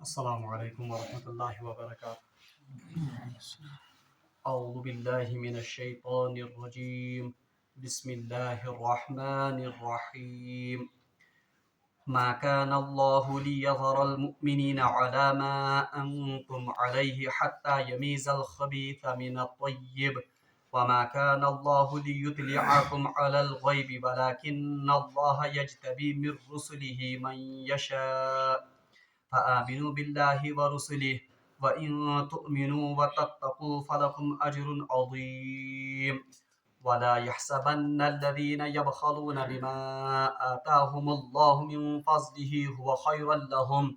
السلام علیکم ورحمۃ اللہ وبرکاتہ۔ اعوذ باللہ من الشیطان الرجیم، بسم اللہ الرحمن الرحیم۔ ما كان الله ليظهر المؤمنين على ما أنتم عليه حتى يميز الخبيث من الطيب وما كان الله ليطلعكم على الغيب ولكن الله يجتبي من رسله من يشاء فآمنوا بالله ورسله وإن تؤمنوا وتتقوا فلكم أجر عظيم ولا يحسبن الذين يبخلون بما آتاهم الله من فضله هو خيرا لهم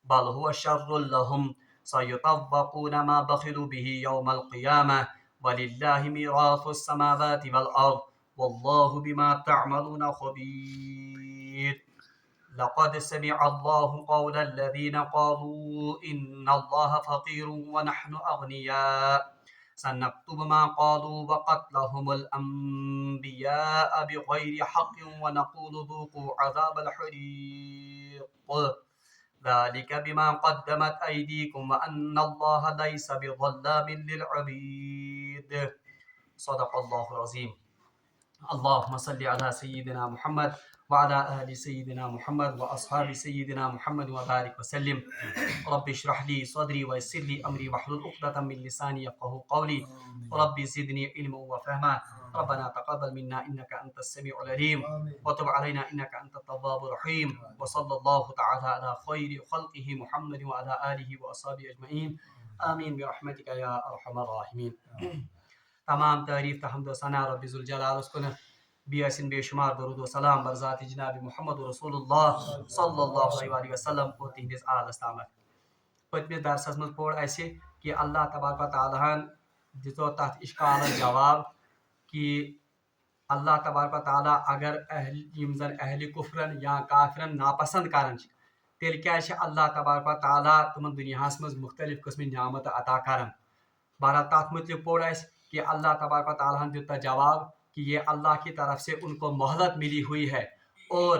بل هو شر لهم سيطوقون ما بخلوا به يوم القيامة ولله ميراث السماوات والأرض والله بما تعملون خبير لقد سمع الله قول الذين قالوا إن الله فقير ونحن أغنياء سنكتب ما قالوا وقتلهم الأنبياء بغير حق ونقول ذوقوا عذاب الحريق ذلك بما قدمت أيديكم وأن الله ليس بظلام للعبيد صدق الله العظيم اللهم صل على سيدنا محمد وعلى آل سيدنا محمد وأصحاب سيدنا محمد وبارك وسلم رب اشرح لي صدري ويسر لي أمري واحلل عقدة من لساني يفقهوا قولي رب زدني علما وفهما ربنا تقبل منا إنك أنت السميع العليم وتب علينا إنك أنت التواب الرحيم وصلى الله تعالى على خير خلقه محمد وعلى آله وأصحابه أجمعين آمين برحمتك يا أرحم الراحمين۔ تمام تعریف تحمد و ثنا رب ذوالجلال اس کو بیاسن بے شمار درود و سلام بر ذات جناب محمد رسول اللہ صلی اللہ علیہ وسلم اور تہندس آلس تامت۔ پتمس درسس من پور اسہ کہ اللہ تبارک و تعالیٰ دتو تات اشکال جواب کہ اللہ تبارک و تعالیٰ اگر یم زن اہل کفرن یا کافرن ناپسند کران تیل کیا اللہ تبارک و تعالیٰ تمن دنیا مز مختلف قسم نعمت عطا کران۔ بہرحال تات متعلق پور اس کہ اللہ تبارک و تعالیٰ نے دیتا جواب کہ یہ اللہ کی طرف سے ان کو مہلت ملی ہوئی ہے، اور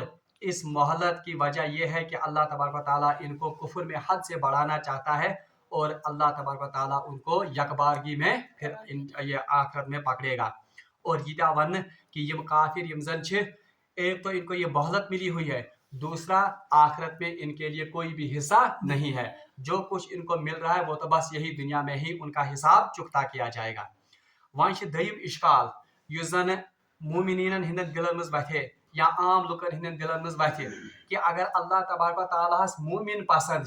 اس مہلت کی وجہ یہ ہے کہ اللہ تبارک و تعالیٰ ان کو کفر میں حد سے بڑھانا چاہتا ہے، اور اللہ تبارک و تعالیٰ ان کو یکبارگی میں پھر یہ آخرت میں پکڑے گا۔ اور یہ ون کہ یم کافر یم زن ایک تو ان کو یہ مہلت ملی ہوئی ہے، دوسرا آخرت میں ان کے لیے کوئی بھی حصہ نہیں ہے، جو کچھ ان کو مل رہا ہے وہ تو بس یہی دنیا میں ہی ان کا حساب چکتا کیا جائے گا۔ وہاں دیم اشکال اس زن مومنین ہندن دلن مز وتھے یا عام لکن ہندن دلن مز وتھے کہ اگر اللہ تبارک و تعالیٰ مومن پسند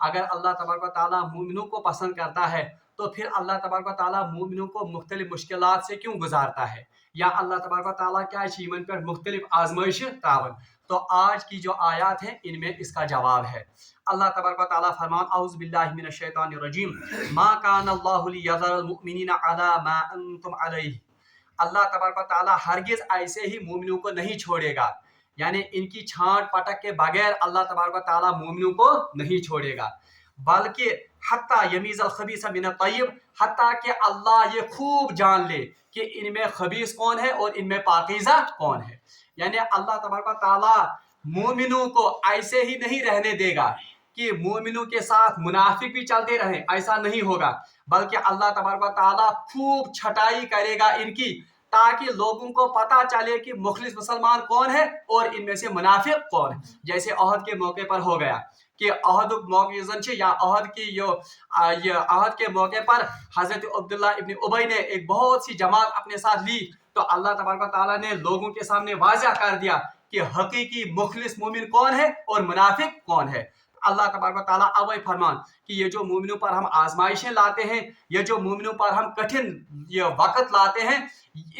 اگر اللہ تبارک و تعالیٰ مومنوں کو پسند کرتا ہے تو پھر اللہ تبارک و تعالیٰ مومنوں کو مختلف مشکلات سے کیوں گزارتا ہے، یا اللہ تبارک و تعالیٰ کیا یمن پر مختلف آزمائش تراون۔ تو آج کی جو آیات ہیں ان میں اس کا جواب ہے۔ اللہ تبارک و تعالیٰ فرمان اعوذ باللہ من الشیطان الرجیم ما کان اللہ لیذر المؤمنین علی ما انتم علیہ۔ اللہ تبارک و تعالیٰ ہرگز ایسے ہی مومنوں کو نہیں چھوڑے گا، یعنی ان کی چھانٹ پٹک کے بغیر اللہ تبارک و تعالیٰ مومنوں کو نہیں چھوڑے گا، بلکہ حتیٰ یمیز الخبیث من الطیب، حتیٰ کہ اللہ یہ خوب جان لے کہ ان میں خبیث کون ہے اور ان میں پاکیزہ کون ہے۔ یعنی اللہ تبارک و تعالیٰ مومنوں کو ایسے ہی نہیں رہنے دے گا کہ مومنوں کے ساتھ منافق بھی چلتے رہیں، ایسا نہیں ہوگا، بلکہ اللہ تبارک و تعالیٰ خوب چھٹائی کرے گا ان کی، تاکہ لوگوں کو پتہ چلے کہ مخلص مسلمان کون ہے اور ان میں سے منافق کون ہے۔ جیسے عہد کے موقع پر ہو گیا کہ عہد موقع یا عہد کے موقع پر حضرت عبداللہ ابن ابی نے ایک بہت سی جماعت اپنے ساتھ لی، تو اللہ تبارک و تعالیٰ نے لوگوں کے سامنے واضح کر دیا کہ حقیقی مخلص مومن کون ہے اور منافق کون ہے۔ اللہ تبارک و تعالیٰ اوئی فرمان کہ یہ جو مومنوں پر ہم آزمائشیں لاتے ہیں، یہ جو مومنوں پر ہم کٹھن یہ وقت لاتے ہیں،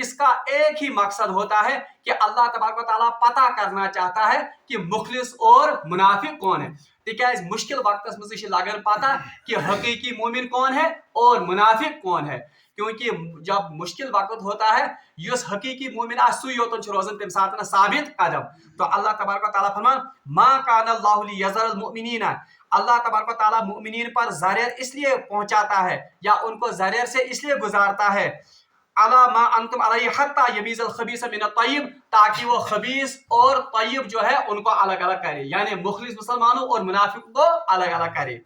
اس کا ایک ہی مقصد ہوتا ہے کہ اللہ تبارک و تعالیٰ پتہ کرنا چاہتا ہے کہ مخلص اور منافق کون ہے۔ تکیاز مشکل وقت مز لگن پتہ کہ حقیقی مومن کون ہے اور منافق کون ہے، کیونکہ جب مشکل وقت ہوتا ہے اس حقیقی مومن سوئی یوتن روزن تم ساتھ ثابت قدم۔ تو اللہ تبارک و تعالیٰ فرمان ما کان اللہ لیذر المؤمنین، اللہ تبارک و تعالیٰ مؤمنین پر ضرر اس لیے پہنچاتا ہے یا ان کو ضرر سے اس لیے گزارتا ہے अला मा अंतुम अलैहि हत्ता यमीज़ल खबीस मिन अत-तय्यिब, ताकि वो खबीस और तय्यब जो है उनको अलग अलग करे, यानी मुखलिस मुसलमानों और मुनाफिक को अलग अलग करे।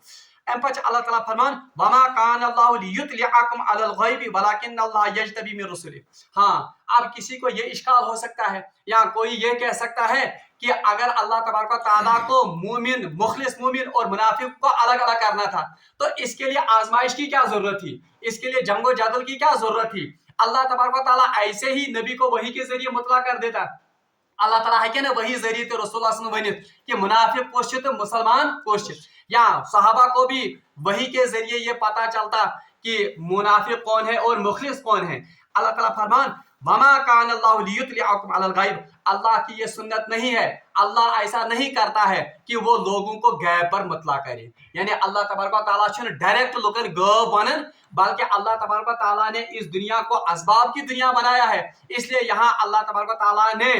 अम पछ अल्लाह ताला फरमान वमा कान अल्लाहु लियुतलिअकुम अलल गैबि वलाकिन अल्लाह यजतबी मिन रुसुलि। हाँ, अब किसी को ये इश्काल हो सकता है या कोई ये कह सकता है कि अगर अल्लाह तबारक व तआला को मोमिन, मुखलिस मोमिन और मुनाफिक को अलग अलग करना था तो इसके लिए आजमाइश की क्या जरूरत थी, इसके लिए जंगो जदल की क्या जरूरत थी। अल्लाह तबारक व तआला ऐसे ही नबी को वही के जरिए मुतला कर देता। अल्लाह ताला है ना वही जरिए तो रसूल वनित कि मुनाफिक कोश तो मुसलमान कोश, या सहाबा को भी वही के जरिए ये पता चलता कि मुनाफिक कौन है और मुखलिस कौन है। अल्लाह ताला फरमान वमा कान अल्लाहु लियुतलिअकुम अलल गैब, अल्लाह की ये सुन्नत नहीं है, अल्लाह ऐसा नहीं करता है कि वो लोगों को गैब पर मुतला करे। यानी अल्लाह तबारक व तआला छुन डायरेक्ट लुकन गैब वनन, बल्कि अल्लाह तबारक व तआला ने इस दुनिया को असबाब की दुनिया बनाया है। इसलिए यहाँ अल्लाह तबारक व तआला ने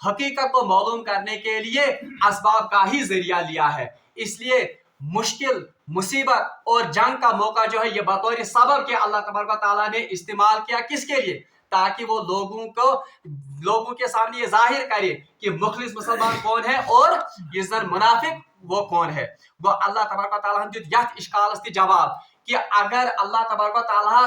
हकीकत को मालूम करने के लिए असबाब का ही जरिया लिया है। इसलिए मुश्किल, मुसीबत और जंग का मौका जो है ये बतौर सबब के अल्लाह तबारक व तआला ने इस्तेमाल किया, किसके लिए, ताकि वो लोगों के सामने ये जाहिर करे कि मुखलिस मुसलमान कौन है और ये जन मुनाफिक वो कौन है। वो अल्लाह तबारक व तआला दित यथ इश्कालस ति जवाब कि अगर अल्लाह तबारक व तआला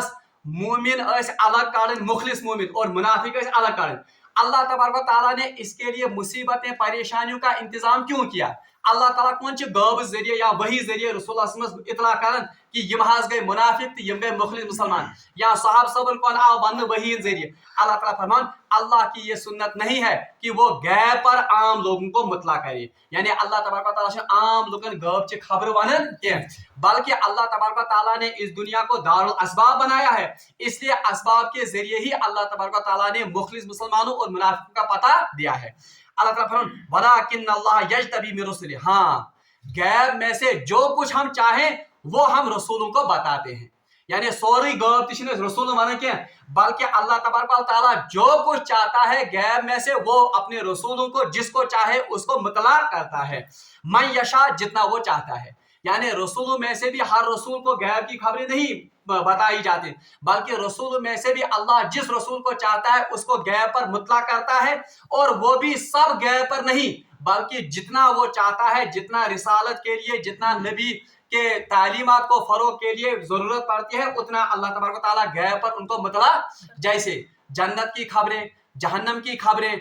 मोमिन अलग काड़न, मुखलिस मोमिन और मुनाफिक अलग काड़न, अल्लाह तबारक व तआला ने इसके लिए मुसीबतें परेशानियों का इंतजाम क्यों किया। अल्लाह ताला कौन गैब जरिए या वही जरिए रसूल इतला करन कि यम हाज गए मुनाफिक तो यम गए मुखलिस मुसलमान, या सहाब सबन कौन आव वन वही जरिए। अल्लाह ताला फरमान अल्लाह की ये सुन्नत नहीं है कि वो गैब पर आम लोगों को मुतला करे। यानी अल्लाह तबारक व तआला आम लोगन गैब च खबर वनन के, बल्कि अल्लाह तबारक व तआला ने इस दुनिया को दारुल असबाब बनाया है। इसलिए असबाब के जरिए ही अल्लाह तबारक व तआला ने मुखलिस मुसलमानों और मुनाफिकों का पता दिया है। अल्लाह ताला फरमान वलाकिन अल्लाह यजतबी मिन रुसुलि, हाँ गैब में से जो कुछ हम चाहें वो हम रसूलों को बताते हैं। यानी सोरी गैब तिश रसूल माना क्या, बल्कि अल्लाह तबारक व तआला जो कुछ चाहता है गैब में से वो अपने रसूलों को जिसको चाहे उसको मुतला करता है। मन यशा, जितना वो चाहता है। यानी रसूलों में से भी हर रसूल को गैब की खबरें नहीं बताई जाती, बल्कि रसूल में से भी अल्लाह जिस रसूल को चाहता है उसको गैब पर मुतला करता है, और वो भी सब गैब पर नहीं, बल्कि जितना वो चाहता है, जितना रिसालत के लिए, जितना नबी के तालीमात को फरोग के लिए जरूरत पड़ती है, उतना अल्लाह तबारक व तआला गैब पर उनको मुतला। जैसे जन्नत की खबरें, जहन्नम की खबरें,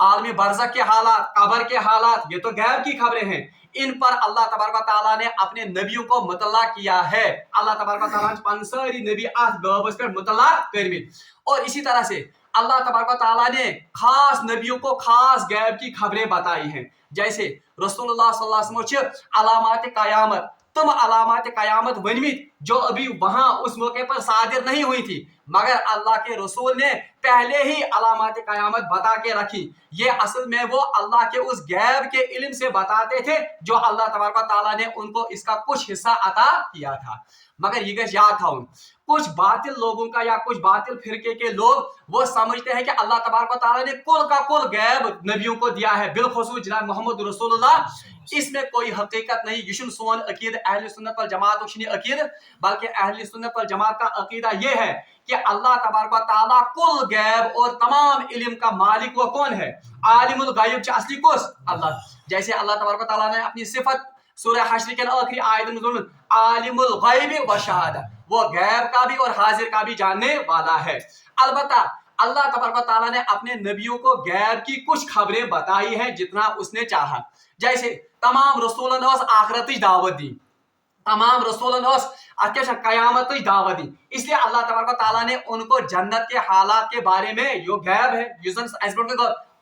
आलमी बरज़ख के हालात, कब्र के हालात, ये तो गैब की खबरें हैं। इन पर अल्लाह तबारक व तआला ने अपने नबियों को मुतल्ला किया है। अल्लाह तबारक व तआला ने पन सारी नबी अथ गैबस पे मुतल्ला करमित। और इसी तरह से अल्लाह तबारक व तआला ने खास नबियों को खास गैब की खबरें बताई हैं। जैसे रसूलुल्लाह सल्लल्लाहु अलैहि वसल्लम अलामात क़यामत, तुम अलामात क़यामत वनमित, जो अभी वहां उस मौके पर सादिर नहीं हुई थी, मगर अल्लाह के रसूल ने पहले ही अलामात क़यामत बता के रखी। ये असल में वो अल्लाह के उस गैब के इल्म से बताते थे जो अल्लाह तबारक व तआला ने उनको इसका कुछ हिस्सा अता किया था। मगर ये गश याद था, कुछ बातिल लोगों का या कुछ बातिल फिरके के लोग वो समझते हैं कि अल्लाह तबारक व तआला ने कुल का कुल गैब नबियों को दिया है, बिलखुसूस जनाब मोहम्मद रसूलुल्लाह। इसमें कोई हकीकत नहीं। ये सोन अकीद अहले सुन्नत वल जमात अकीद, बल्कि अहले सुन्नत वल जमात का अकीदा ये है कि अल्लाह तबारक व तआला कुल गैब और तमाम इल्म का मालिक वो कौन है, आलिमुल गायब च असली कोस अल्लाह। जैसे अल्लाह तबारक व तआला ने अपनी सिफत सूरह हश्र के आखिरी आयत में आलिमुल गैब व शहादा, वो गैब का भी और हाजिर का भी जानने वाला है। अलबत्ता अल्लाह तबारक व तआला ने अपने नबियों को गैब की कुछ खबरें बताई हैं जितना उसने चाहा। जैसे तमाम रसूलन आखिरत दावत दी, तमाम रसूलन कयामत दावत दी। इसलिए अल्लाह तबारक व तआला ने उनको जन्नत के हालात के बारे में जो गैब है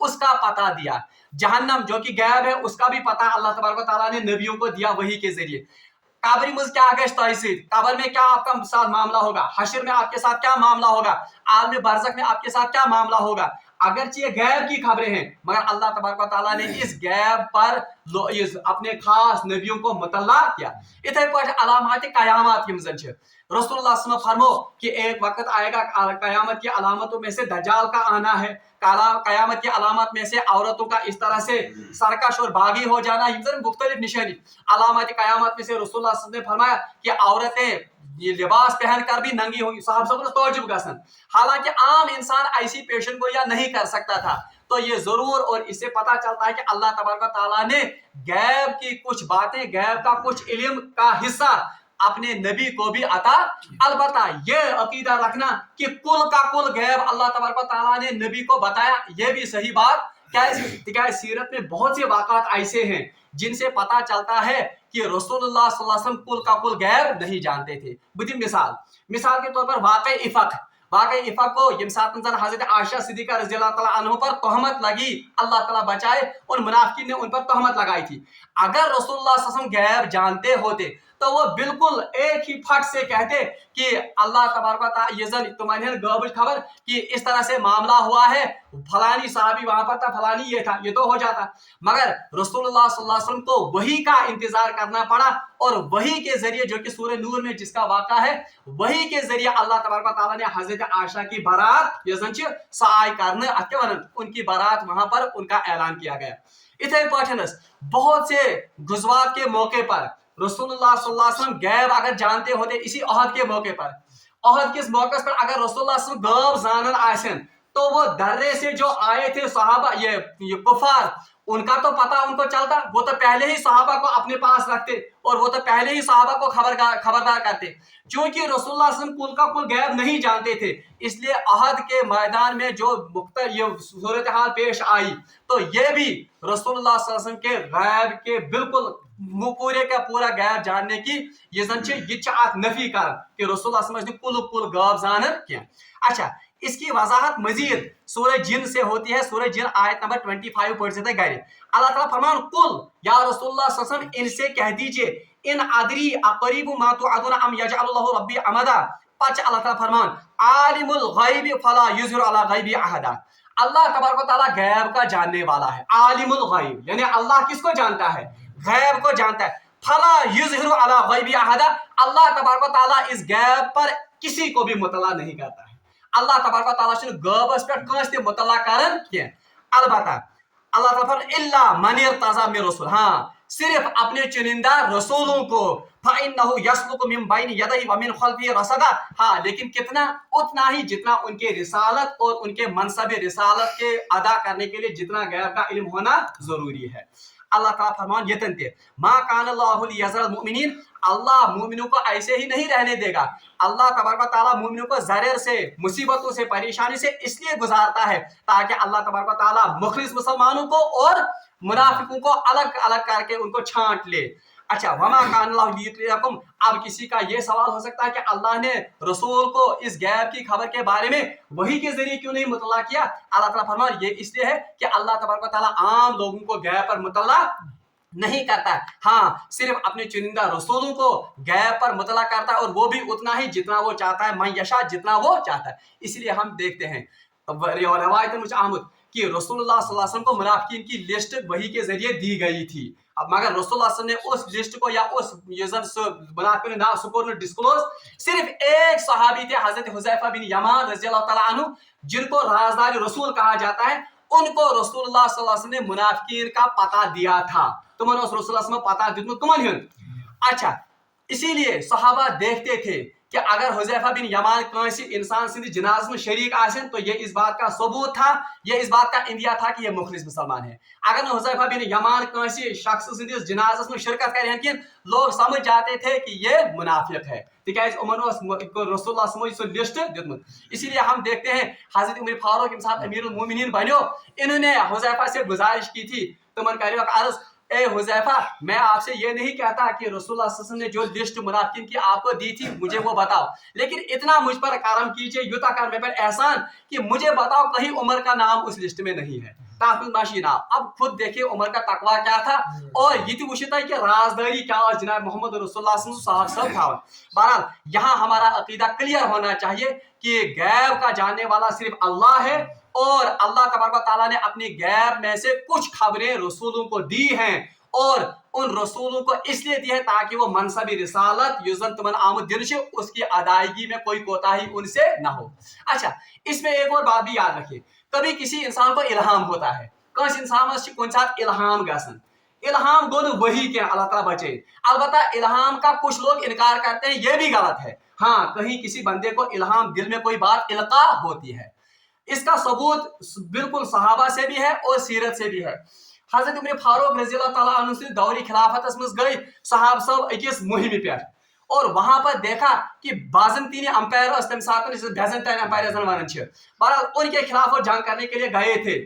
उसका पता दिया। जहन्नम जो कि गैब है उसका भी पता अल्लाह तबारक व तआला ने नबियों को दिया वही के जरिए। कब्र में क्या कब्र में क्या आपका साथ मामला होगा, हश्र में आपके साथ क्या मामला होगा, आलम बरज़ख में आपके साथ क्या मामला होगा। अगरचे ये गैब की खबरें हैं, मगर अल्लाह तबारक व तआला ने इस गैब पर अपने खास नबियों को मुतल्ला किया। इथे पर अलामात क़यामत यम जन छ रसूलुल्लाह सल्लल्लाहु अलैहि वसल्लम फरमो कि एक वक्त आएगा क़यामत की अलामतों में से दज्जाल का आना है। क़यामत की अलामत में से औरतों का इस तरह से सरकश और बागी हो जाना, मुख्तलिफ निशानी अलामत क़यामत में से रसूलुल्लाह सल्लल्लाहु अलैहि वसल्लम ने फरमाया कि औरतें ये लिबास पहन कर भी नंगी होगी, साहब सब तोजुब गसन। हालांकि आम इंसान ऐसी पेशन गोइयां नहीं कर सकता था। तो ये जरूर, और इससे पता चलता है कि अल्लाह तबारक व तआला ने गैब की कुछ बातें, गैब का कुछ इल्म का हिस्सा अपने नबी को भी अता। अलबत्ता ये अकीदा रखना कि कुल का कुल गैब अल्लाह तबारक व तआला ने नबी को बताया, ये भी सही बात क्या। सीरत में बहुत से वाक़ात ऐसे हैं जिनसे पता चलता है कि रसूलुल्लाह सल्लल्लाहु अलैहि वसल्लम कुल का कुल गैब नहीं जानते थे। बुद्धि मिसाल के तौर पर वाक़ई इफ़क को यम सातन जन हज़रत आयशा सिद्दीक़ा रज़ियल्लाहु तआला अन्हा पर तहमत लगी, अल्लाह ताला बचाए, और मुनाफिकीन ने उन पर तहमत लगाई थी। अगर रसूलुल्लाह सल्लल्लाहु अलैहि वसल्लम गैब जानते होते तो वो बिल्कुल एक ही फट से कहते कि अल्लाह तबारक व तआला ये जन तुम्हारे गैब खबर कि इस तरह से मामला हुआ है, फलानी साहबी वहां पर था, फलानी ये था, ये तो हो जाता। मगर रसूलुल्लाह सल्लल्लाहु अलैहि वसल्लम को वही का इंतजार करना पड़ा, और वही के जरिए, जो कि सूरह नूर में जिसका वाक़ा है, वही के जरिए अल्लाह तबारक व तआला ने हजरत आयशा की बारात ये जन साय करने उनकी बारात वहां पर उनका ऐलान किया गया। इथे पाठनस बहुत से गुज़वात के मौके पर रसूलुल्लाह सल्लल्लाहु अलैहि वसल्लम गैब अगर जानते होते, इसी अहद के मौके पर, अहद किस मौके पर अगर रसूलुल्लाह सल्लल्लाहु अलैहि वसल्लम गैब जानन आसन, तो वो दर्रे से जो आए थे सहाबा, ये कुफार, उनका तो पता उनको चलता, वो तो पहले ही सहाबा को अपने पास रखते, और वो तो पहले ही सहाबा को खबरदार करते। क्योंकि रसूलुल्लाह सल्लल्लाहु अलैहि वसल्लम कुल का कुल गैब नहीं जानते थे, इसलिए अहद के मैदान में जो ये सूरत हाल पेश आई, तो ये भी रसूलुल्लाह सल्लल्लाहु अलैहि वसल्लम के गैब के बिल्कुल पूरे का पूरा गैब जानने की ये नफी कर कि रसूलुल्लाह सल्लल्लाहु अलैहि वसल्लम कुल गैब जानन क्या। अच्छा, इसकी वजाहत मजीद सूरह जिन से होती है। सूरह जिन आयत नंबर 25 पढ़ सकते हैं। अल्लाह ताला फरमान, कुल या रसूलुल्लाह सल्लल्लाहु अलैहि वसल्लम इनसे कह दीजिए, इन अदरी अकरीबु मा तुअदुना अम यजअलुल्लाहु रब्बी अमदा। पांच अल्लाह ताला फरमान, आलिमुल गैबि फला युज़हिरु अला गैबि अहदा। अल्लाह तबारक व तआला गैब का जानने वाला है। आलिमुल गैब यानी अल्लाह किसको जानता है? गैब को जानता है। फला युज़हिरु अला गैबि अहदा, अल्लाह तबारक व तआला इस गैब पर किसी को भी मुतला नहीं करता है। अल्लाह तबारक व तआला छुन गैबस पे कांस ते मुतला करन के। अलबत्ता अल्लाह ताला फरमान, इल्ला मन इर्तज़ा मिन रसूल, हाँ सिर्फ अपने चुनिंदा रसूलों को, फइन्नहु यस्लुकु मिन बैनि यदैहि व मिन खल्फिहि रसदा। हाँ, लेकिन कितना? उतना ही जितना उनके रिसालत और उनके मनसब रिसालत के अदा करने के लिए जितना गैब का इल्म होना जरूरी है। अल्लाह ताला फरमान, यतनते मा कान अल्लाहु लियज़रल मुमिनीन, अल्लाह मुमिनों को ऐसे ही नहीं रहने देगा। अल्लाह तबारक व तआला मुमिनों को ज़रर से, मुसीबतों से, परेशानी से इसलिए गुजारता है ताकि अल्लाह तबारक व तआला मुखलिस मुसलमानों को और मुनाफिकों को अलग अलग करके उनको छांट ले। अच्छा, वमा कान अल्लाहु लियुत्लियकुम, अब किसी का ये सवाल हो सकता है कि अल्लाह ने रसूल को इस गैब की खबर के बारे में वही के जरिए क्यों नहीं मुतला किया? अल्लाह ताला फरमान, ये इसलिए है कि अल्लाह तबारक व तआला आम लोगों को गैब पर मुतला नहीं करता है। हाँ, सिर्फ अपने चुनिंदा रसूलों को गैब पर मुतला करता है, और वो भी उतना ही जितना वो चाहता है, मन यशा, जितना वो चाहता है। इसलिए हम देखते हैं रवायत मुझ आमद कि रसूलुल्लाह सल्लल्लाहु अलैहि वसल्लम को मुनाफिकीन की लिस्ट वही के जरिए दी गई थी। अब मगर रसूलुल्लाह सल्लल्लाहु अलैहि वसल्लम ने उस लिस्ट को या उस मुनाफिकीन ना सुकोर डिस्क्लोज, सिर्फ एक सहाबी थे हजरत हुज़ैफा बिन यमान रज़ियल्लाहु तआला अन्हु, जिनको राज़दार रसूल कहा जाता है, उनको रसूलुल्लाह सल्लल्लाहु अलैहि वसल्लम ने मुनाफिकीन का पता दिया था। तुमने उस रसूलुल्लाह सल्लल्लाहु अलैहि वसल्लम पता दिया तुमन। अच्छा, इसीलिए सहाबा देखते थे कि अगर हुज़ैफा बिन यमान किसी इंसान सिंध जनाज़ में शरीक आसन, तो ये इस बात का सबूत था, ये इस बात का इंदिया था कि ये मुखलिस मुसलमान है। अगर न हुज़ैफा बिन यमान किसी शख्स सिंध जनाज़ में शिरकत करें कि लोग समझ जाते थे कि ये मुनाफिक है, तिकाज उमन रसूलुल्लाह सल्लल्लाहु अलैहि लिस्ट दितमुत। इसीलिए हम देखते हैं हज़रत उमर फारूक के साथ अमीरुल मोमिनीन बनो, इन्होंने हुज़ैफा से गुजारिश की थी, तुमन करियो अर्ज, ए हुज़ैफा, मैं आपसे ये नहीं कहता कि रसूलुल्लाह सल्लल्लाहु अलैहि वसल्लम ने जो लिस्ट मुनाफिकीन की आपको दी थी मुझे वो बताओ, लेकिन इतना मुझ पर करम कीजिए, युता कर मेरे पर एहसान कि मुझे बताओ कहीं उमर का नाम उस लिस्ट में नहीं है। अब खुद देखिए उमर का तकवा क्या था, और ये तो वुशिता कि राजदारी क्या और जनाब मोहम्मद रसूलुल्लाह सल्लल्लाहु अलैहि वसल्लम था। बहरहाल यहाँ हमारा अकीदा क्लियर होना चाहिए कि गैब का जानने वाला सिर्फ अल्लाह है, और अल्लाह तबारक व तआला ने अपनी गैब में से कुछ खबरें रसूलों को दी हैं, और उन रसूलों को इसलिए दी है ताकि वो मनसबी रिसालत युज़न तुमन आमद दिन से उसकी अदायगी में कोई कोताही उनसे ना हो। अच्छा, इसमें एक और बात भी याद रखिए, कभी किसी इंसान को इल्हाम होता है, कौन इंसान कौन सा इल्हाम गसन, इल्हाम गोन वही के अल्लाह ताला बचे। अलबत्ता इल्हाम का कुछ लोग इनकार करते हैं, ये भी गलत है। हाँ कहीं किसी बंदे को इल्हाम, दिल में कोई बात इल्का होती है। इसका सबूत बिल्कुल सहाबा से भी है और सीरत से भी है। हजरत उमर फारूक रज़ियल्लाहु तआला अन्हु से दौरी खिलाफत मज गई सहाब सब अकिस मुहिम पे, और वहां पर देखा कि बाजंतीनी अंपायर तम सात बेजेंटाइन अंपायर वन। बहरहाल उनके खिलाफ जंग करने के लिए गए थे।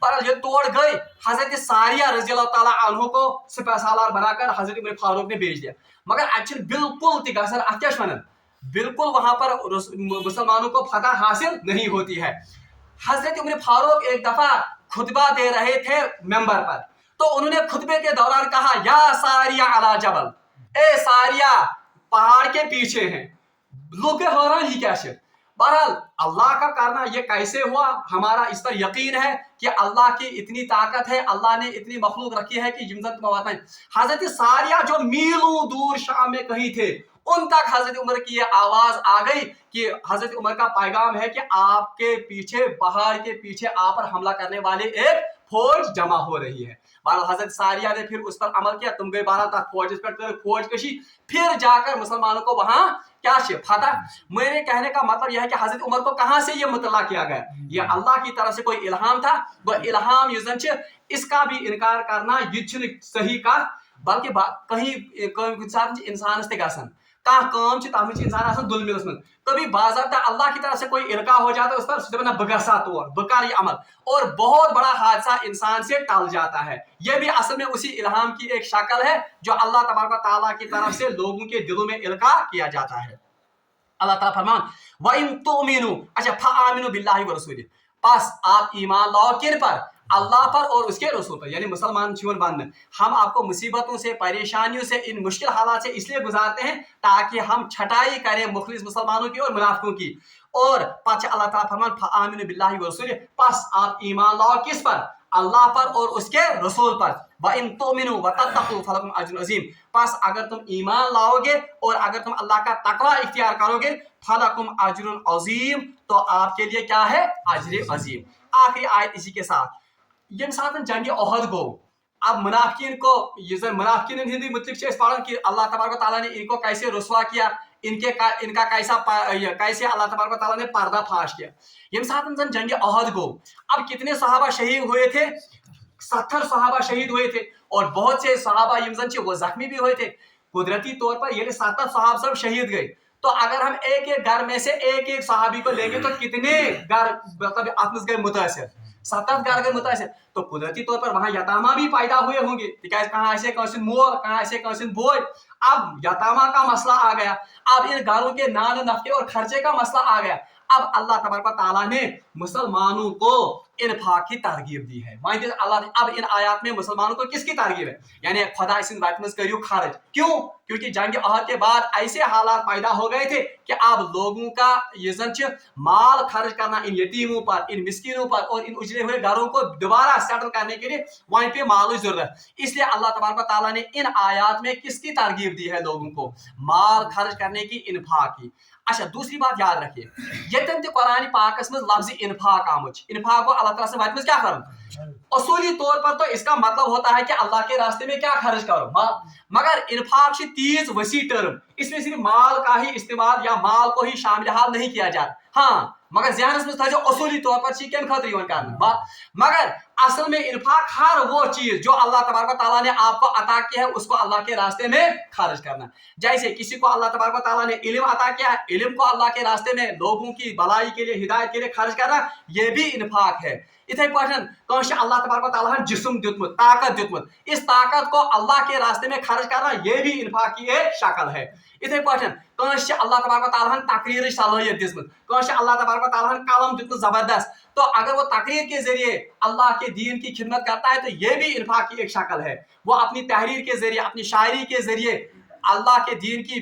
बहरहाल ये तोड़ गए, हजरत सारिया रज़ियल्लाहु तआला अन्हु को सिपह सालार बनाकर हजरत उमर फारूक ने भेज दिया। मगर अत बिल्कुल क्या बिल्कुल वहां पर मुसलमानों को फतह हासिल नहीं होती है। हजरत उमर फारूक एक दफा खुतबा दे रहे थे मेंबर पर, तो उन्होंने खुतबे के दौरान कहा, या सारिया अला जबल, ए सारिया पहाड़ के पीछे हैं। लोग हैरान ही क्या है। बहरहाल अल्लाह का करना ये कैसे हुआ, हमारा इस पर यकीन है कि अल्लाह की इतनी ताकत है, अल्लाह ने इतनी मखलूक रखी है कि हजरत सारिया जो मीलों दूर शाम में कहीं थे, उन तक हजरत उमर की ये आवाज आ गई कि हजरत उमर का पैगाम है कि आपके पीछे, पहाड़ के पीछे आप पर हमला करने वाले एक फौज जमा हो रही है। बहरहाल हजरत सारिया ने फिर उस पर अमल किया, तुम गए बहरहाल तक फौज पर फौज कशी, फिर जाकर मुसलमानों को वहां क्या फतह। मेरे कहने का मतलब यह है कि हजरत उमर को कहां से ये मुतला किया गया, ये अल्लाह की तरफ से कोई इल्हाम था। वह इल्हाम इसका भी इनकार करना ये सही का, बल्कि कहीं इंसान से गसन इंसान दुल मिलस में कभी बाज़ाब्ता अल्लाह की तरफ से कोई इल्का हो जाता है उस पर बगसा तौर बकार ये अमल, और बहुत बड़ा हादसा इंसान से टल जाता है। यह भी असल में उसी इल्हाम की एक शक्ल है जो अल्लाह तबारक व तआला की तरफ से लोगों के दिलों में इल्का किया जाता है। अल्लाह ताला फरमान व इन तुमिनु, अच्छा फआमिनु बिल्लाहि व रसूलिhi, बस आप ईमान लाओ किन पर, अल्लाह पर और उसके रसूल पर, यानी मुसलमान जीवन बंद। हम आपको मुसीबतों से, परेशानियों से, इन मुश्किल हालात से इसलिए गुजारते हैं ताकि हम छटाई करें मुखलिस मुसलमानों की और मुनाफिकों की। और पाछे अल्लाह ताला फरमान फआमिनु बिल्लाहि व रसूलिhi, बस आप ईमान लाओ किस पर, अल्लाह पर और उसके रसूल पर। व इन तुमिनु व तत्तकू फलकुम अज्रुन अजीम, बस अगर तुम ईमान लाओगे और अगर तुम अल्लाह का तकवा इख्तियार करोगे, फलकुम अज्रुन अजीम, तो आपके लिए क्या है, अज्र अजीम। आखिरी आयत इसी के साथ, ये साथ जंग ओहद गो, अब मुनाफिकीन को मुनाफिकीन हिंदी मुतलिक पढ़न कि अल्लाह तबारक व तआला ने इनको कैसे रुसवा किया, इनका कैसे अल्लाह तबारक व तआला ने पर्दा फाश किया। ये साथ जंग ओहद गो, अब कितने सहाबा शहीद हुए थे, 70 सहाबा शहीद हुए थे, और बहुत से सहाबा वो जख्मी भी हुए थे। कुदरती तौर पर ये 70 सहाब सब शहीद गए, तो अगर हम एक एक घर में से एक एक सहाबी को लेंगे तो कितने घर मतलब आत्मस गए मुतासिर, 7 घर गए मुतासिर। तो कुदरती तौर पर वहां यतामा भी पैदा हुए होंगे, कहाँ ऐसे कौन मोल, कहाँ ऐसे कौन बोझ। अब यतामा का मसला आ गया, अब इन घरों के नान नफे और खर्चे का मसला आ गया। अब अल्लाह तबारक व तआला ने मुसलमानों को इन्फाक की तरगीब दी है। अल्लाह अब इन आयात में मुसलमानों को किसकी तरगीब है, यानी खुदा करियो खर्च। क्यों, क्योंकि जंग अहद के बाद ऐसे हालात पैदा हो गए थे कि अब लोगों का ये माल खर्च करना इन यतीमों पर, इन मिस्किनों पर और इन उजड़े हुए घरों को दोबारा सेटल करने के लिए वहीं पे माल की जरूरत। इसलिए अल्लाह तबारक व तआला ने इन आयात में किसकी तरगीब दी है, लोगों को माल खर्च करने की, इन्फाक की। अच्छा दूसरी बात याद रखिए, यतन ते कुरान पाकस में लफ्ज़ इन्फाक आमुच, इन्फाक को अल्लाह ताला से बात में क्या करना, असूली तौर पर तो इसका मतलब होता है कि अल्लाह के रास्ते में क्या खर्च करो, मगर इन्फाक से तीज वसी टर्म, इसमें सिर्फ माल का ही इस्तेमाल या माल को ही शामिल हाल नहीं किया जाता। हाँ मगर ज़हन में था जो असूली तौर पर कम खतर करना, मगर असल में इन्फाक हर वो चीज जो अल्लाह तबारक व तआला ने आपको अता किया है उसको अल्लाह के रास्ते में खर्च करना। जैसे किसी को अल्लाह तबारक व तआला ने इल्म अता किया है, इल्म को अल्लाह के रास्ते में लोगों की भलाई के लिए, हिदायत के लिए खर्च करना, यह भी इन्फाक है। इथे पाठन अल्लाह तबारक व तआला जिस्म दितमुत, ताकत दितमुत, इस ताकत को अल्लाह के रास्ते में खर्च करना यह भी इन्फाक की एक शक्ल है। इथे पाठन अल्लाह तबारक व तआला तकरीर सलाहियत दिसमुत, अल्लाह तबारक व तआला कलम दितमुत जबरदस्त, तो अगर वो तकरीर के जरिए अल्लाह के दीन की खिदमत करता है तो यह भी इन्फाक की एक शक्ल है। वो अपनी तहरीर के जरिए, अपनी शायरी के जरिए अल्लाह के दीन की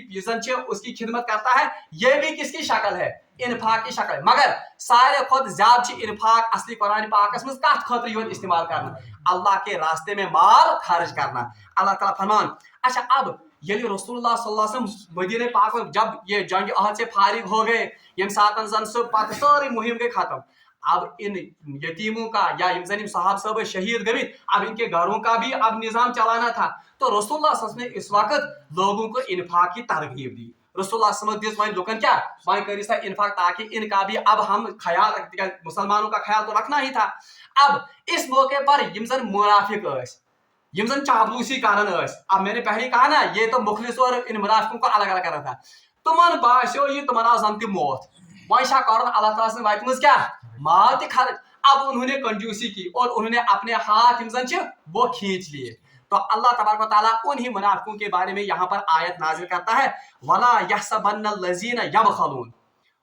उसकी खिदमत करता है, यह भी किसकी शक्ल है, इन्फाक की शक्ल है। मगर सारे खुद ज्यादा इन्फाक असली कुरान पाक में कत खतर इस्तेमाल करना, अल्लाह के रास्ते में माल खर्च करना। अल्लाह ताला फरमान, अच्छा अब ये रसूलुल्लाह सल्लल्लाहु अलैहि वसल्लम मदीने पाक में जब ये जंग अहद से फारिग हो गए, यम सातन जन सब पाक सारी मुहिम गई खत्म, अब इन यतीमों का या इन साहब सब शहीद गए, अब इनके घरों का भी अब निजाम चलाना था। तो रसूलुल्लाह सल्लल्लाहु अलैहि वसल्लम ने इस वक्त लोगों को इन्फाक की तरगीब दी। रसूलुल्लाह दिस वह लुकन क्या वह कर इन्फाक ताकि इनका भी अब हम ख्याल रखते, मुसलमानों का ख्याल तो रखना ही था। अब इस मौके पर यम जन मुनाफिक यम जन चापलूसी कारण, अब मैंने पहले कहा ना ये तो मुखलिस और इन मुनाफिकों को अलग अलग करना था, तुमन बास्यो ये तुम्हारा जन ती मौत वह कर अल्लाह ताला से वात क्या माल त खर्च। अब उन्होंने कंजूसी की और उन्होंने अपने हाथ वो खींच लिए। तो अल्लाह तबारक व तआला उन्हीं मुनाफिकों के बारे में यहाँ पर आयत नाजिल करता है, वला यहसबन्नल्लज़ीना यबखलून,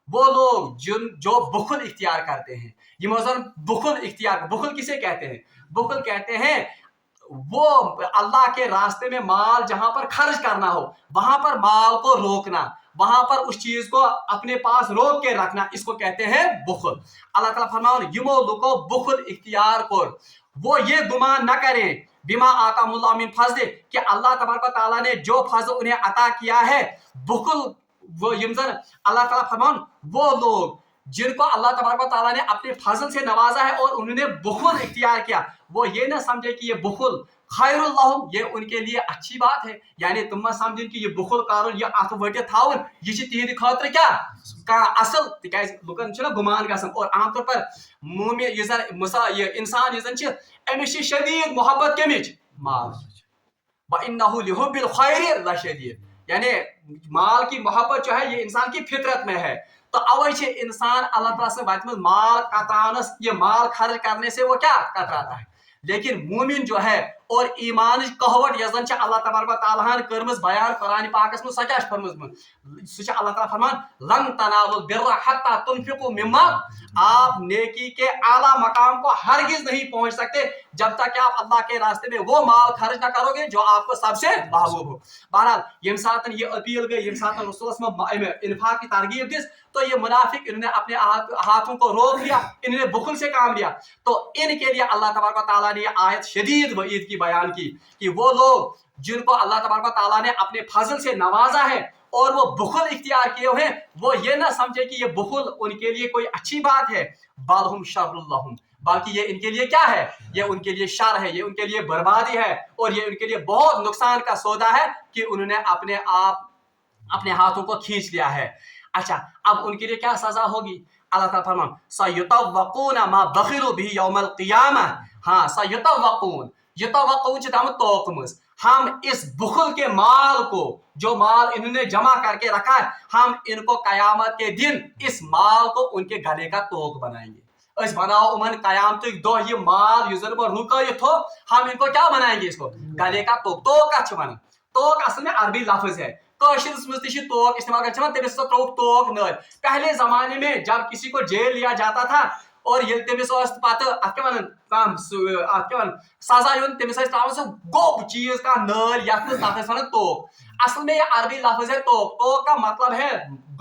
वो लोग जो बुखल इख्तियार करते हैं। ये मौजूद बुखल इख्तियार, बुखल किसे कहते हैं? बुखल कहते हैं वो अल्लाह के रास्ते में माल जहां पर खर्च करना हो वहां पर माल को रोकना, वहां पर उस चीज को अपने पास रोक के रखना, इसको कहते हैं बुखल। अल्लाह ताला फरमाओ युमो लुको बुखल इख्तियार को, वो ये गुमान न करें बिमा आतामुल्लाह मिन फज़ल, कि अल्लाह तबारक व तआला ने जो फजल उन्हें अता किया है। बुखल वो यमजन अल्लाह ताला फरमान वो लोग जिनको अल्लाह तबारक व तआला ने अपने फजल से नवाजा है और उन्होंने बुखल इख्तियार किया, वो ये ना समझे कि ये बुखल खैरुल लहुम, ये उनके लिए अच्छी बात है। यानी तुम मत समझो कि ये बुखल कारण ये अत वट थावन ये तिहद खतर क्या का असल, तिकाज लुकन छ ना गुमान गसन। और आमतौर पर मोमिन ये जन ये इंसान ये जन अमिश शदीद मोहब्बत कमिच माल, व इन्नहु लिहुब्बिल खैरि लशदीद, यानी माल की मोहब्बत जो है ये इंसान की फितरत में है। तो अवै इंसान अल्लाह ताला से बात में माल कतरानस, ये माल खर्च करने से वो क्या कतराता है। लेकिन मोमिन जो है और ईमान कहवट यजन अल्लाह तबारक व तआला करमस बयान कुरान पाकस में सचा फरमस सह अल्लाह ताला फरमान लन तनालुल बिर्रा हत्ता तुनफिकु मिम्मा, आप नेकी के आला मकाम को हरगिज नहीं पहुंच सकते जब तक कि आप अल्लाह के रास्ते में वो माल खर्च ना करोगे जो आपको सबसे महबूब हो। बहरहाल यम साथ ये अपील गई, यम साथ रसूल इन्फाक की तरगीब दिस, तो ये मुनाफिक इन्होंने अपने हाथों को रोक लिया, इन्होंने बुखल से काम लिया। तो इनके लिए अल्लाह तबारक व तआला ने आयत शदीद वईद की बयान की कि वो लोग जिनको अल्लाह तबारक व तआला ने अपने फजल से नवाजा है और वो बुखल इख्तियार किए हुए, वो ये ना समझे कि ये बुखल उनके लिए कोई अच्छी बात है, बलहुम शर्रुल लहुम, बल्कि ये इनके लिए क्या है, ये उनके लिए शर है, ये उनके लिए बर्बादी है और ये उनके लिए बहुत नुकसान का सौदा है कि उन्होंने अपने हाथों को खींच लिया है। अच्छा, अब उनके लिए क्या सजा होगी? अल्लाह ताला फरमान सयुतवक़ून मा बखिलू बिही यौमल क़ियामह, हाँ सयुतवक़ून, युतवक़ून छ दाम तोकमस, हम इस बुखल के माल को, जो माल इन्होंने जमा करके रखा है, हम इनको कयामत के दिन इस माल को उनके गले का तोक बनाएंगे। बनाओ उमन कयामत दो ये माल युजन रुकायत हो, हम इनको क्या बनाएंगे, इसको गले का तोक। तोक अच्छा बना, तोक असल में अरबी लफ्ज है, तोक इस्तेमाल कर तोक न। पहले जमाने में जब किसी को जेल लिया जाता था और ये तमिस सजा तमिस गोब चीज का नल वन तोक। असल में यह अरबी लफ्ज है तोक। तोक का मतलब है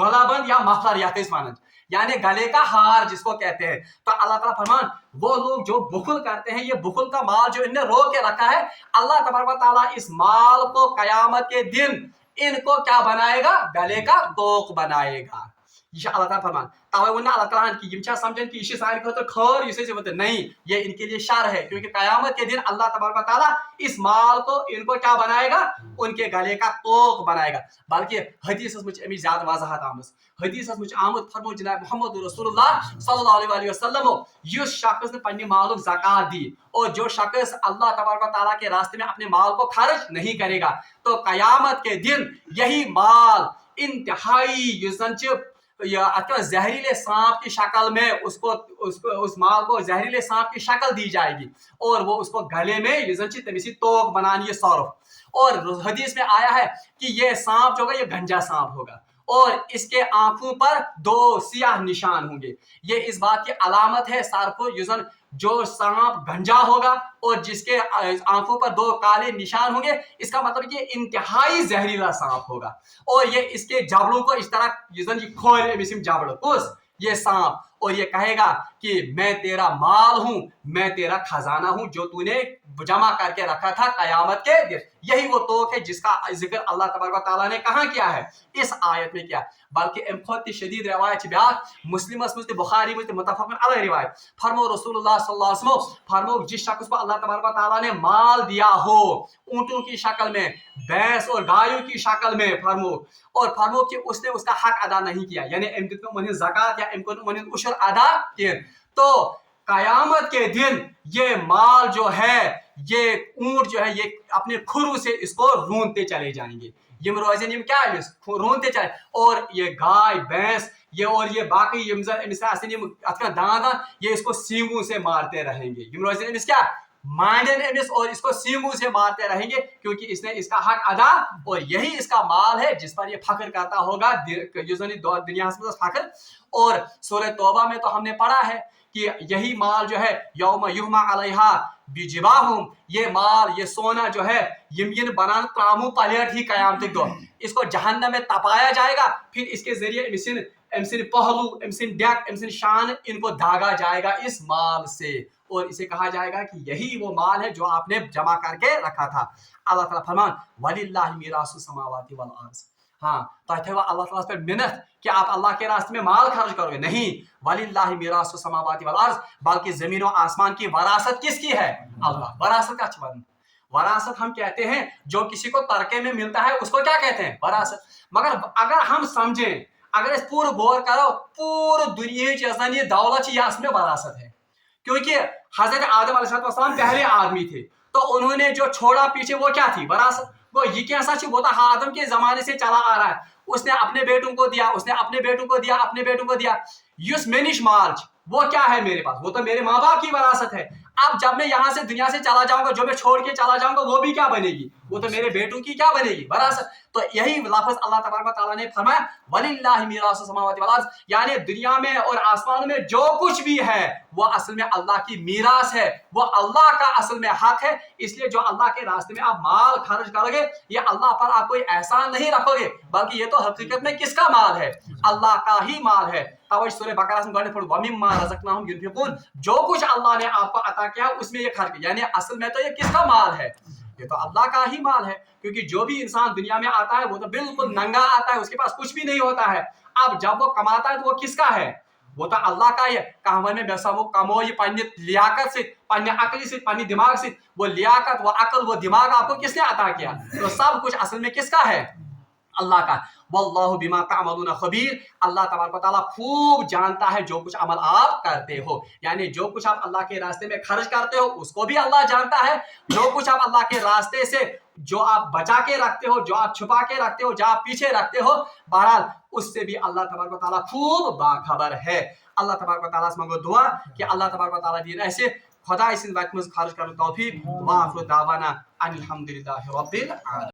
गलाबंद या मफलर या वन, यानी गले का हार जिसको कहते हैं। तो अल्लाह ताला फरमान वो लोग जो बुखल करते हैं, ये बुखल का माल जो इन्हें रोक के रखा है, अल्लाह तबारक व तआला इस माल को कयामत के दिन इनको क्या बनाएगा, गले का तोक बनाएगा। ये अल्लाह ताला फरमान तवे वना अल्लाह ताला की यम समझन कि ये सारे खतर खर ये नहीं, ये इनके लिए शर है, क्योंकि कयामत के दिन अल्लाह तबारक व तआला इस माल को इनको क्या बनाएगा, उनके गले का तोक बनाएगा। बल्कि हदीस में अमी ज्यादा वजाहत आमस, हदीस में आमद फरमो जनाब मोहम्मद रसूलुल्लाह सल्लल्लाहु अलैहि वसल्लम, युस शख्स ने अपने माल ज़कात दी और जो शख्स अल्लाह तबारक व तआला के रास्ते में अपने माल को खर्च नहीं करेगा, तो कयामत के दिन यही माल इंतहाई जहरीले सांप की शक्ल में उस माल को जहरीले सांप की शक्ल दी जाएगी और वो उसको गले में तमिसी तोक बनानी सौरफ। और हदीस में आया है कि ये सांप जो होगा ये गंजा सांप होगा और इसके आंखों पर दो सियाह निशान होंगे। ये इस बात की अलामत है सारफो युजन जो सांप गंजा होगा और जिसके आंखों पर दो काले निशान होंगे, इसका मतलब ये इंतहाई जहरीला सांप होगा और ये इसके जाबड़ों को इस तरह युजन खोल जाबड़ उस ये सांप, और ये कहेगा कि मैं तेरा माल हूं, मैं तेरा खजाना हूं जो तूने जमा करके रखा था कयामत के दिन। यही वो तोक है जिसका जिक्र अल्लाह तबारक व तआला ने कहां किया है, इस आयत में किया। बल्कि अम खुद शदीद रिवायत ब्याक मुस्लिमस मज बुखारी मज मुतफक़न अलैहि रिवायत फरमो रसूलुल्लाह सल्लल्लाहु अलैहि वसल्लम फरमो जिस शख्स को अल्लाह तबारक व तआला ने माल दिया हो ऊंटों की शक्ल में, भैंस और गायों की शक्ल में, फरमो कि उसने उसका हक अदा नहीं किया, यानी ज़कात या उशर अदा किए, तो कयामत के दिन ये माल जो है, ये ऊंट जो है, ये अपने खुरू से इसको रूंधते चले जाएंगे। यम रोजन यम क्या है रूंधते चले, और ये गाय भैंस ये और ये बाकी दांत ये इसको सींगों से मारते रहेंगे। यम रोजन क्या मांडन एमिस और इसको सींगों से मारते रहेंगे क्योंकि इसने इसका हक अदा, और यही इसका माल है जिस पर ये फख्र करता होगा दुनिया में फख्र। और सूरह तौबा में तो हमने पढ़ा है कि यही माल जो है यौम युहमा अलैहा बिजिबाहुम, ये माल ये सोना जो है यमयन बनान त्रामू पलेट ही कयामत दो इसको जहन्नम में तपाया जाएगा, फिर इसके जरिए एमसिन पहलू एमसिन डेक एमसिन शान इनको दागा जाएगा इस माल से, और इसे कहा जाएगा कि यही वो माल है जो आपने जमा करके रखा था। अल्लाह ताला फरमान वलिल्लाहि मीरासुस समावाति वल अर्ज़, हाँ तो अल्लाह ताला पर मिन्नत कि आप अल्लाह के रास्ते में माल खर्च करोगे, नहीं, वलिल्लाहि मीरासुस समावाति वल अर्ज़, बल्कि जमीन और आसमान की वरासत किसकी है, अल्लाह। वरासत का अच्छा, वरासत हम कहते हैं जो किसी को तरके में मिलता है उसको क्या कहते हैं, वरासत। मगर अगर हम समझें, अगर इस पूरे गौर करो, पूरी दुनिया ये दौलत में वरासत है, क्योंकि हजरत आदम अलैहिस्सलाम पहले आदमी थे, तो उन्होंने जो छोड़ा पीछे वो क्या थी, वरासत। वो ये कैसा वो था आदम के जमाने से चला आ रहा है, उसने अपने बेटों को दिया, उसने अपने बेटों को दिया, अपने बेटों को दिया, युस मेनिश मार्च वो क्या है मेरे पास, वो तो मेरे माँ बाप की वरासत है। अब जब मैं यहाँ से दुनिया से चला जाऊंगा, जो मैं छोड़ के चला जाऊंगा वो भी क्या बनेगी, वो तो मेरे बेटों की क्या बनेगी, वरासत। तो यही लफ्ज़ अल्लाह तबारक व तआला ने फरमाया वलिल्लाहि मीरासुस समावाति वल अर्ज़, यानी दुनिया में और आसमान में जो कुछ भी है वो असल में अल्लाह की मीरास है, वो अल्लाह का असल में हक है। इसलिए जो अल्लाह के रास्ते में आप माल खर्च करोगे, ये अल्लाह पर आप कोई एहसान नहीं रखोगे, बल्कि ये तो हकीकत में किसका माल है, अल्लाह का ही माल है। तवज्जो सूरह बकरा में गॉड फॉर वमिम्मा रज़क़नाहुम युनफिकून, जो कुछ अल्लाह ने आपको अता किया उसमें ये खर्च, यानी असल में तो ये किसका माल है, ये तो अल्लाह का ही माल है। क्योंकि जो भी इंसान दुनिया में आता है वो तो बिल्कुल नंगा आता है, उसके पास कुछ भी नहीं होता है। अब जब वो कमाता है तो वो किसका है, वो तो अल्लाह का ही है। कहावत में वैसा वो कमो ये पन्ने लियाकत से, पन्ने अकली से, पन्ने दिमाग से, वो लियाकत वो अकल वो दिमाग आपको किसने अता किया, तो सब कुछ असल में किसका है, अल्लाह का। वल्लाहु बिमा तअमलून खबीर, अल्लाह तबारक व तआला खूब जानता है जो कुछ अमल आप करते हो, यानी जो कुछ आप अल्लाह के रास्ते में खर्च करते हो उसको भी अल्लाह जानता है, जो कुछ आप अल्लाह के रास्ते से जो आप बचा के रखते हो, जो आप छुपा के रखते हो, जो आप पीछे रखते हो, बहरहाल उससे भी अल्लाह तबारक व तआला खूब बाखबर है। अल्लाह तबारक व तआला से मांगो दुआ कि अल्लाह तबारक व तआला दीन ऐसे खुदा इस वक्त में खर्च करो तौफीक। व आखिर दावाना अनिल हम्दुलिल्लाहि रब्बिल आलमीन।